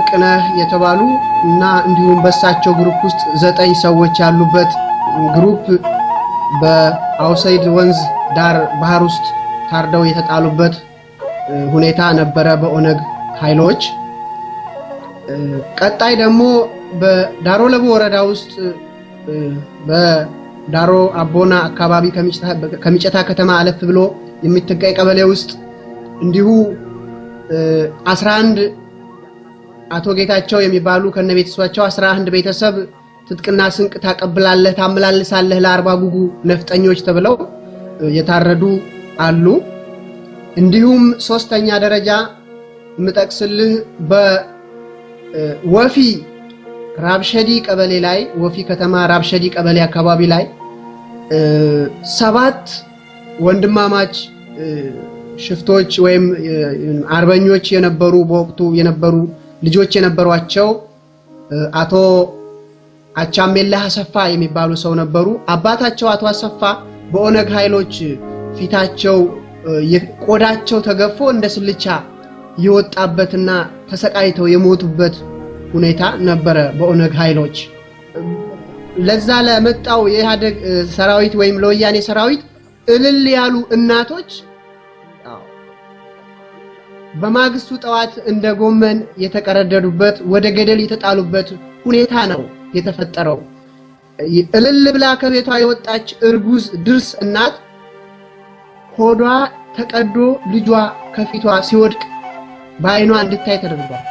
ወርቅነህ የተባሉ እና እንዲሁም በሳቸው ግሩፕ ውስጥ 9 ሰዎች ያሉበት ግሩፕ በአውሰይድ ወንዝ ዳር ባህር ውስጥ ታርደው የተጣሉበት ሁኔታ ነበረ በኦነግ ኃይሎች። ቀጣይ ደግሞ በዳሮ ለቡ ወረዳ ውስጥ በዳሮ አቦና አካባቢ ከሚጨታ ከተማ አለፍ ብሎ የሚትጋይ ቀበሌ ውስጥ እንዲሁ 11 አቶ ጌታቸው የሚባሉ ከነቤተሰባቸው 11 ቤተሰብ ትጥቅና ስንቅ ታቀብላለህ ታመላልሳለህ ለ40 ጉጉ ነፍጠኞች ተብለው የታረዱ አሉ። እንዲሁም ሶስተኛ ደረጃ ምጠቅስልህ በወፊ ራብሸዲ ቀበሌ ላይ ወፊ ከተማ ራብሸዲ ቀበሌ አካባቢ ላይ 7 ወንድማማች ሽፍቶች ወይም አርበኞች የነበሩ በወቅቱ የነበሩ ልጆች የነበሯቸው አቶ አቻሜላህ አሰፋ የሚባሉ ሰው ነበሩ። አባታቸው አቶ አሰፋ በኦነግ ኃይሎች ፊታቸው ቆዳቸው ተገፎ እንደ ስልቻ የወጣበትና ተሰቃይተው የሞቱበት ሁኔታ ነበረ በኦነግ ኃይሎች። ለዛ ለመጣው የኢህአዴግ ሰራዊት ወይም ለወያኔ ሰራዊት እልል ያሉ እናቶች በማግስቱ ጠዋት እንደ ጎመን የተቀረደዱበት ወደ ገደል የተጣሉበት ሁኔታ ነው የተፈጠረው። እልል ብላ ከቤቷ የወጣች እርጉዝ ድርስ እናት ሆዷ ተቀዶ ልጇ ከፊቷ ሲወድቅ በአይኗ እንድታይ ተደርጓል።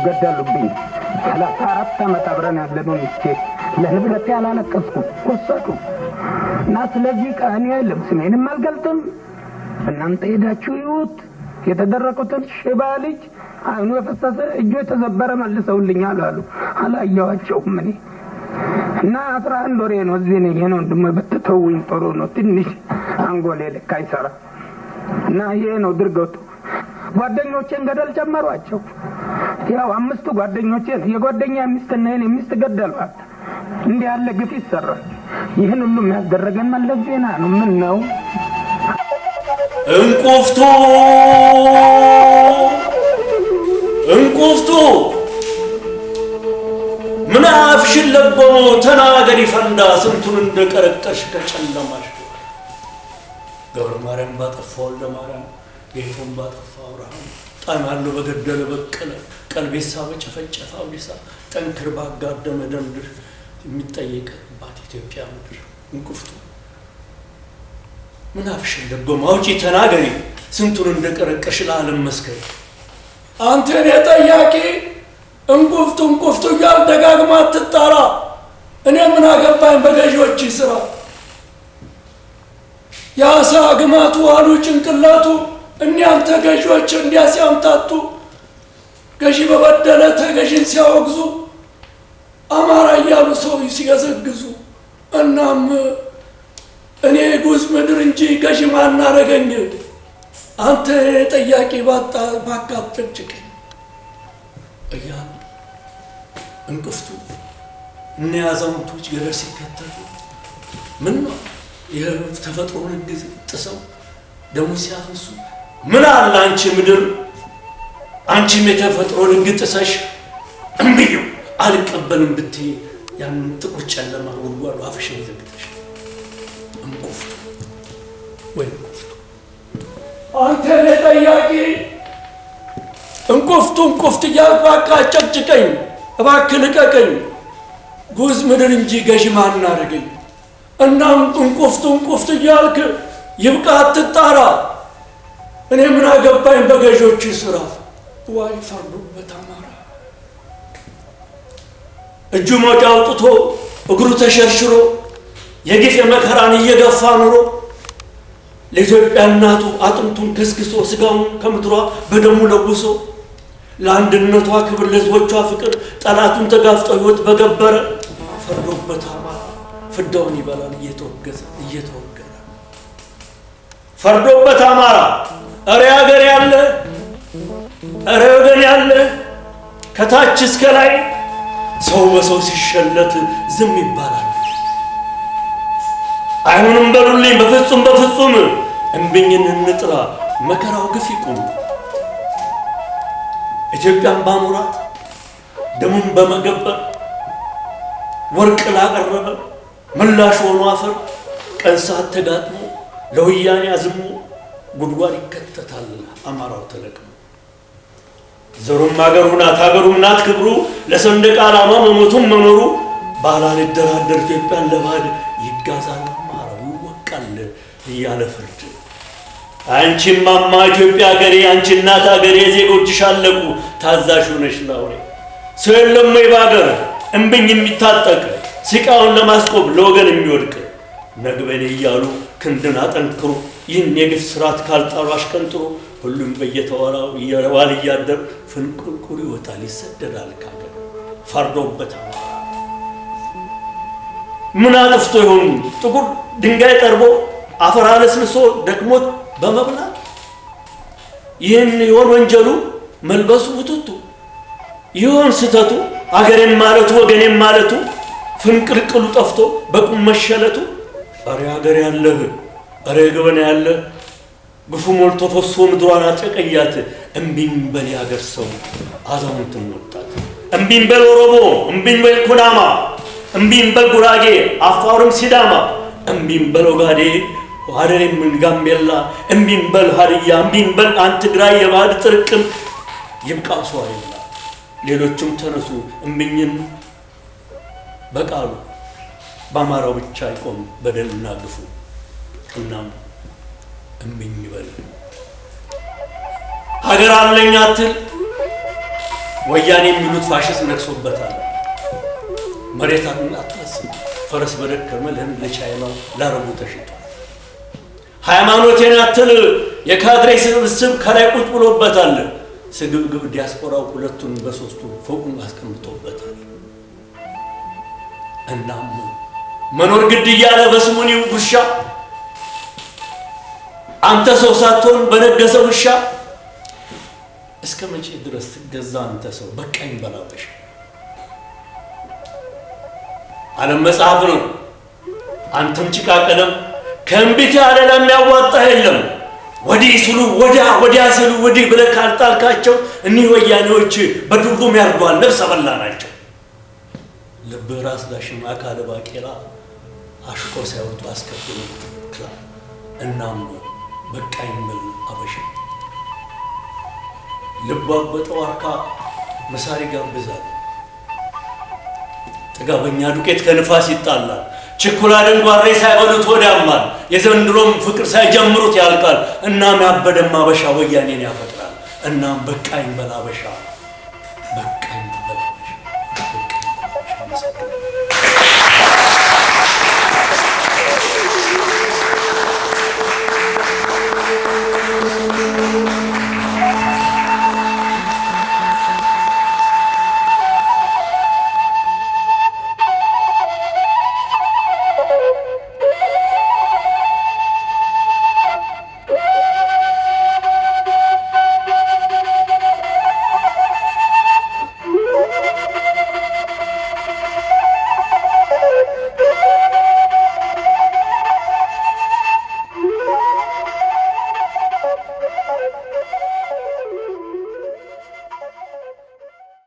ገደሉብኝ 34 ዓመት አብረን ያለነው እስኪ ለንብረቴ ያላነቀስኩ ወሰዱ እና ስለዚህ ቀኔ ልብስሜንም አልገልጥም። እናንተ ሄዳችሁ ይሁት የተደረቁትን ሽባ ልጅ አይኑ የፈሰሰ እጁ የተዘበረ መልሰውልኛል አሉ። አላየኋቸውም እኔ እና 11 ወሬ ነው እዚህ ነኝ ነው እንደም በተተውኝ ጥሩ ነው ትንሽ አንጎሌ ልክ አይሰራ እና ይሄ ነው ድርገቱ። ጓደኞቼን ገደል ጨመሯቸው። ያው 5 ጓደኞቼ የጓደኛ ሚስትና የኔ ሚስት ገደሏት። እንዲህ ያለ ግፍ ይሰራል። ይሄን ሁሉ የሚያደርገን መለስ ዜና ነው። ምን ነው እንቁፍቱ ምን አፍሽን ለበሞ ተናገሪ ፈንዳ ስንቱን እንደቀረቀሽ ከጨለማሽ ገብረ ማርያም ባጠፋው ለማርያም ጌቶን ባጠፋው አብርሃም ጣናሉ በገደለ በቀለ ቀልቤሳ በጨፈጨፈ አውዲሳ ጠንክር ባጋደመ ደምድር የሚጠየቅባት ኢትዮጵያ ምድር እንቁፍቱ ምን አፍሽን ለበሞ አውጪ ተናገሪ ስንቱን እንደቀረቀሽ ለዓለም መስከሪ አንተ የጠያቂ እንቁፍቱ ያል ደጋግማ ትጣራ እኔ ምን አገባኝ በገዢዎች ስራ ያሳ ግማቱ አሉ ጭንቅላቱ እኛንተ ገዢዎች እንዲያሲያምታቱ ገዢ በበደለ ተገዢን ሲያወግዙ አማራ ያሉ ሰው ሲገዘግዙ እናም እኔ ጉዝ ምድር እንጂ ገዢ ማን አረገኝ አንተ ጠያቂ ባካጥጭቀኝ እያ እንቁፍቱ እነ ያዛውንቶች ገደል ሲከተሉ ምን ነው የተፈጥሮን ግዝ ጥሰው ደሙ ሲያፈሱ ምን አለ አንቺ ምድር አንቺም የተፈጥሮን ግዝ ጥሰሽ እምቢዩ አልቀበልም ብትይ ያን ጥቁር ጨለማ ጉድጓዱ አፍሽን ዘግተሽ እንቁፍቱ ወይ እንቁፍቱ አንተ ለጠያቂ እንቁፍቱ ያባካ ጨጭቀኝ እባክህ ልቀቀኝ ጉዝ ምድር እንጂ ገዢ ማን አረገኝ እናም እንቁፍቱ ያልክ ይብቃ አትጣራ እኔ ምን አገባኝ በገዦች ስራ። ዋይ ፈርዶበት አማራ እጁ ሞጫ አውጥቶ እግሩ ተሸርሽሮ የግፍ የመከራን እየገፋ ኑሮ ለኢትዮጵያ እናቱ አጥንቱን ከስክሶ ስጋውን ከምድሯ በደሙ ለጉሶ ለአንድነቷ ክብር ለሕዝቦቿ ፍቅር ጠላቱን ተጋፍጦ ሕይወት በገበረ ፈርዶበት አማራ ፍዳውን ይበላል እየተወገረ ፈርዶበት አማራ እረ ሀገር ያለ እረ ወገን ያለ ከታች እስከ ላይ ሰው በሰው ሲሸለት ዝም ይባላል። አይሁንም በሉልኝ በፍጹም እምቢኝን እንጥራ መከራው ግፍ ይቁም። ኢትዮጵያን ባኖራት ደሙን በመገበር ወርቅ ላቀረበ ምላሽ ሆኖ አፈር ቀን ሰዓት ተጋጥሞ ለወያኔ አዝሞ ጉድጓድ ይከተታል አማራው ተለቅሞ። ዘሩም አገሩ ናት አገሩም ናት ክብሩ ለሰንደቅ ዓላማ መሞቱም መኖሩ ባላልደራደር ኢትዮጵያን ለባድ ይጋዛል አማራው ይወቃል እያለ ፍርድ። አንቺም ማማ ኢትዮጵያ ሀገሬ አንቺ እናት ሀገሬ ዜጎችሽ አለቁ ታዛዥ ሆነሽ ላውሬ ሰው የለም ወይ ባገር እምብኝ የሚታጠቅ ሲቃውን ለማስቆም ለወገን የሚወድቅ ነግበኔ እያሉ ክንድን አጠንክሮ ይህን የግፍ ስርዓት ካልጣሉ አሽቀንጥሮ ሁሉም በየተወራው እየዋል እያደር ፍንቁልቁል ይወጣል ይሰደዳል ካገር። ፈርዶበት አማራ ምን አጥፍቶ ይሆን ጥቁር ድንጋይ ጠርቦ አፈር አለስልሶ ደክሞት በመብላት ይህን ይሆን ወንጀሉ መልበሱ ውጥቱ ይሆን ስተቱ አገሬም ማለቱ ወገኔም ማለቱ ፍንቅልቅሉ ጠፍቶ በቁም መሸለቱ። አሬ ሀገር ያለህ አሬ ገበና ያለ ግፉ ሞልቶ ፈሶ ምድሯን አጨቀያት። እምቢኝ በል ያገር ሰው አዛውንትም ወጣት እምቢኝ በል ኦሮሞ እምቢኝ በል ኩናማ እምቢኝ በል ጉራጌ አፋርም ሲዳማ እምቢኝ በል ኦጋዴ ሀረሬም ጋምቤላ እምቢኝ በል ሀድያ እምቢኝ በል አንተ ትግራይ የባህል ጥርቅም ይብቃው ሰው አይላ። ሌሎችም ተነሱ እምቢኝን በቃሉ በአማራው ብቻ አይቆም በደልና ግፉ። እናም እምቢኝ በል ሀገር አለኝ አትል ወያኔ የሚሉት ፋሽስት ነግሶበታል። መሬት አትመስል ፈረስ በደከመ ለቻይናው ለአረቡ ተሽጧል። ሃይማኖቴን አትል የካድሬ ስብስብ ከላይ ቁጭ ብሎበታል። ስግብግብ ዲያስፖራው ሁለቱን በሶስቱ ፎቁን አስቀምጦበታል። እናም መኖር ግድ እያለ በስሙኒው ውሻ አንተ ሰው ሳትሆን በነገሰ ውሻ እስከ መቼ ድረስ ትገዛ አንተ ሰው በቃኝ በላበሽ። ዓለም መጽሐፍ ነው አንተም ጭቃ ቀለም ከእምቢት ያለ ለሚያዋጣ የለም። ወዲህ ሲሉ ወዲያ ሲሉ ወዲህ ብለህ ካልጣልካቸው እኒህ ወያኔዎች በዱርዱም ያርጓል ነፍሰ በላ ናቸው። ልብህ ራስ ዳሽም አካለ ባቄላ አሽቆ ሳይወጡ አስከትሎ ክላ። እናም በቃኝ በል አበሻ ልቧ በጠዋርካ መሳሪ ጋብዛል። ጥጋበኛ ዱቄት ከንፋስ ይጣላል። ችኩላ ደንጓሬ ሳይበሉት ወዳማል። የዘንድሮም ፍቅር ሳይጀምሩት ያልቃል። እናም ያበደም አበሻ ወያኔን ያፈጥራል። እናም በቃኝ በል አበሻ በቃኝ በል አበሻ በቃኝ በል አበሻ።